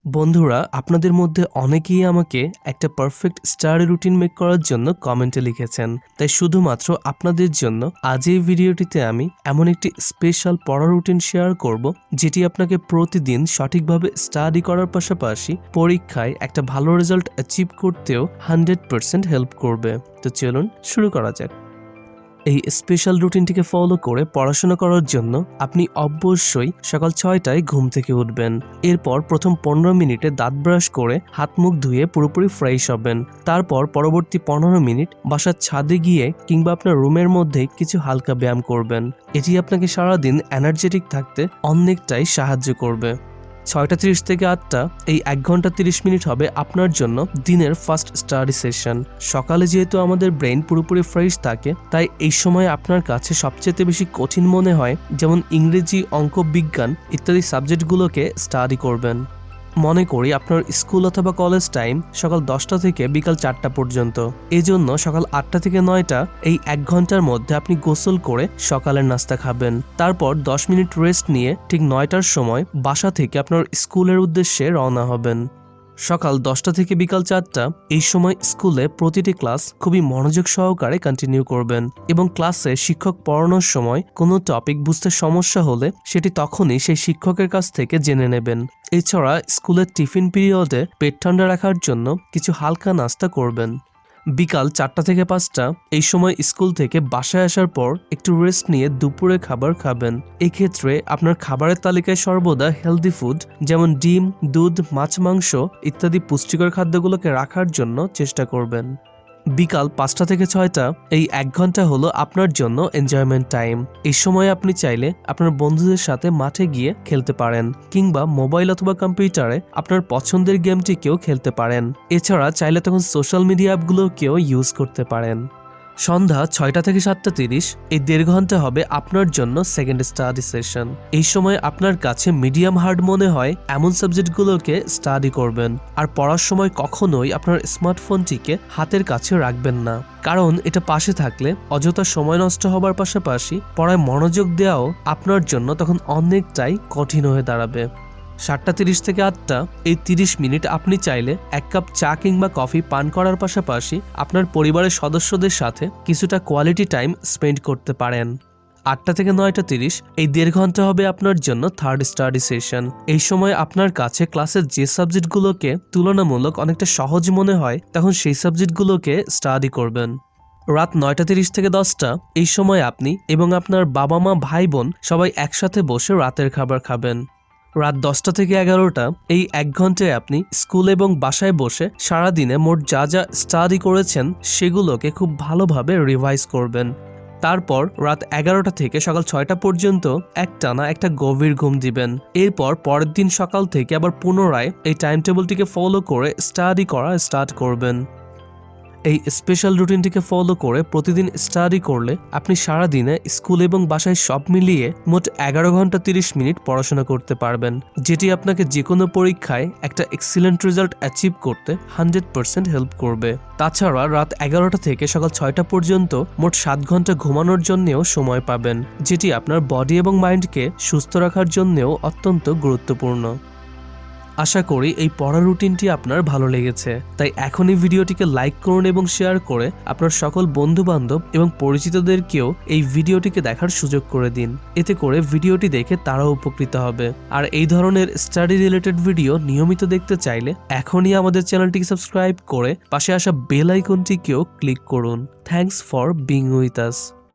বন্ধুরা, আপনাদের মধ্যে অনেকেই আমাকে একটা পারফেক্ট স্টাডি রুটিন মেক করার জন্য কমেন্টে লিখেছেন। তাই শুধুমাত্র আপনাদের জন্য আজ এই ভিডিওটিতে আমি এমন একটি স্পেশাল পড়া রুটিন শেয়ার করব, যেটি আপনাকে প্রতিদিন সঠিকভাবে স্টাডি করার পাশাপাশি পরীক্ষায় একটা ভালো রেজাল্ট অ্যাচিভ করতেও 100% হেল্প করবে। তো চলুন শুরু করা যাক। এই স্পেশাল রুটিনটিকে ফলো করে পড়াশোনা করার জন্য আপনি অবশ্যই সকাল 6টায় ঘুম থেকে উঠবেন। এরপর প্রথম 15 মিনিটে দাঁত ব্রাশ করে হাত মুখ ধুয়ে পুরোপুরি ফ্রেশ হবেন। তারপর পরবর্তী 15 মিনিট বাসার ছাদে গিয়ে কিংবা আপনার রুমের মধ্যে কিছু হালকা ব্যায়াম করবেন। এটি আপনাকে সারাদিন এনার্জেটিক থাকতে অনেকটাই সাহায্য করবে। 6:30 থেকে 8টা এই 1 ঘন্টা 30 মিনিট হবে আপনার জন্য দিনের ফার্স্ট স্টাডি সেশন। সকালে যেহেতু আমাদের ব্রেন পুরোপুরি ফ্রেশ থাকে, তাই এই সময় আপনার কাছে সবচেয়ে বেশি কঠিন মনে হয়, যেমন ইংরেজি, অঙ্ক, বিজ্ঞান ইত্যাদি সাবজেক্টগুলোকে স্টাডি করবেন। মনে করি আপনার স্কুল অথবা কলেজ টাইম সকাল 10টা থেকে বিকাল 4টা পর্যন্ত। এজন্য সকাল 8টা থেকে 9টা এই 1 ঘন্টার মধ্যে আপনি গোসল করে সকালের নাস্তা খাবেন। তারপর 10 মিনিট রেস্ট নিয়ে ঠিক 9টার সময় বাসা থেকে আপনার স্কুলের উদ্দেশ্যে রওনা হবেন। সকাল 10টা থেকে বিকাল 4টা এই সময় স্কুলে প্রতিটি ক্লাস খুবই মনোযোগ সহকারে কন্টিনিউ করবেন এবং ক্লাসে শিক্ষক পড়ানোর সময় কোনো টপিক বুঝতে সমস্যা হলে সেটি তখনই সেই শিক্ষকের কাছ থেকে জেনে নেবেন। এছাড়া স্কুলের টিফিন পিরিয়ডে পেট ঠান্ডা রাখার জন্য কিছু হালকা নাস্তা করবেন। বিকাল 4টা থেকে 5টা এই সময় স্কুল থেকে বাসায় আসার পর একটু রেস্ট নিয়ে দুপুরে খাবার খাবেন। এক্ষেত্রে আপনার খাবারের তালিকায় সর্বদা হেলদি ফুড যেমন ডিম, দুধ, মাছ, মাংস ইত্যাদি পুষ্টিকর খাদ্যগুলোকে রাখার জন্য চেষ্টা করবেন। বিকাল 5টা থেকে 6টা এই 1 ঘন্টা হলো আপনার জন্য এনজয়মেন্ট টাইম। এই সময় আপনি চাইলে আপনার বন্ধুদের সাথে মাঠে গিয়ে খেলতে পারেন কিংবা মোবাইল অথবা কম্পিউটারে আপনার পছন্দের গেমটিকেও খেলতে পারেন। এছাড়া চাইলে তখন সোশ্যাল মিডিয়া অ্যাপগুলোকেও ইউজ করতে পারেন। সন্ধ্যা 6টা থেকে 7:30 এই 1.5 ঘন্টা হবে আপনার জন্য সেকেন্ড স্টাডি সেশন। এই সময় আপনার কাছে মিডিয়াম হার্ড মনে হয় এমন সাবজেক্টগুলোকে স্টাডি করবেন। আর পড়ার সময় কখনোই আপনার স্মার্টফোনটিকে হাতের কাছে রাখবেন না, কারণ এটা পাশে থাকলে অযথা সময় নষ্ট হবার পাশাপাশি পড়ায় মনোযোগ দেওয়াও আপনার জন্য তখন অনেকটাই কঠিন হয়ে দাঁড়াবে। 7:30 থেকে 8টা এই 30 মিনিট আপনি চাইলে 1 কাপ চা কিংবা কফি পান করার পাশাপাশি আপনার পরিবারের সদস্যদের সাথে কিছুটা কোয়ালিটি টাইম স্পেন্ড করতে পারেন। 8টা থেকে 9:30 এই 1.5 ঘন্টা হবে আপনার জন্য থার্ড স্টাডি সেশন। এই সময় আপনার কাছে ক্লাসের যে সাবজেক্টগুলোকে তুলনামূলক অনেকটা সহজ মনে হয়, তখন সেই সাবজেক্টগুলোকে স্টাডি করবেন। রাত 9:30 থেকে 10টা এই সময় আপনি এবং আপনার বাবা মা, ভাই বোন সবাই একসাথে বসে রাতের খাবার খাবেন। রাত 10টা থেকে 11টা এই 1 ঘন্টায় আপনি স্কুল এবং বাসায় বসে সারাদিনে মোট যা যা স্টাডি করেছেন সেগুলোকে খুব ভালোভাবে রিভাইজ করবেন। তারপর রাত 11টা থেকে সকাল 6টা পর্যন্ত একটানা একটা গভীর ঘুম দিবেন। এরপর পরের দিন সকাল থেকে আবার পুনরায় এই টাইম টেবিলটিকে ফলো করে স্টাডি করা স্টার্ট করবেন। এই স্পেশাল রুটিনটিকে ফলো করে প্রতিদিন স্টাডি করলে আপনি সারাদিনে স্কুল এবং বাসায় সব মিলিয়ে মোট 11 ঘন্টা 30 মিনিট পড়াশোনা করতে পারবেন, যেটি আপনাকে যে কোনো পরীক্ষায় একটা এক্সিলেন্ট রেজাল্ট অ্যাচিভ করতে 100% হেল্প করবে। তাছাড়া রাত 11টা থেকে সকাল 6টা পর্যন্ত মোট 7 ঘন্টা ঘুমানোর জন্যও সময় পাবেন, যেটি আপনার বডি এবং মাইন্ডকে সুস্থ রাখার জন্যও অত্যন্ত গুরুত্বপূর্ণ। আশা করি এই পড়া রুটিনটি আপনার ভালো লেগেছে, তাই এখনই ভিডিওটিকে লাইক করুন এবং শেয়ার করে আপনার সকল বন্ধু বান্ধব এবং পরিচিতদেরকেও এই ভিডিওটিকে দেখার সুযোগ করে দিন। এতে করে ভিডিওটি দেখে তারাও উপকৃত হবে। আর এই ধরনের স্টাডি রিলেটেড ভিডিও নিয়মিত দেখতে চাইলে এখনই আমাদের চ্যানেলটিকে সাবস্ক্রাইব করে পাশে আসা বেল আইকনটিকেও ক্লিক করুন। Thanks for being with us.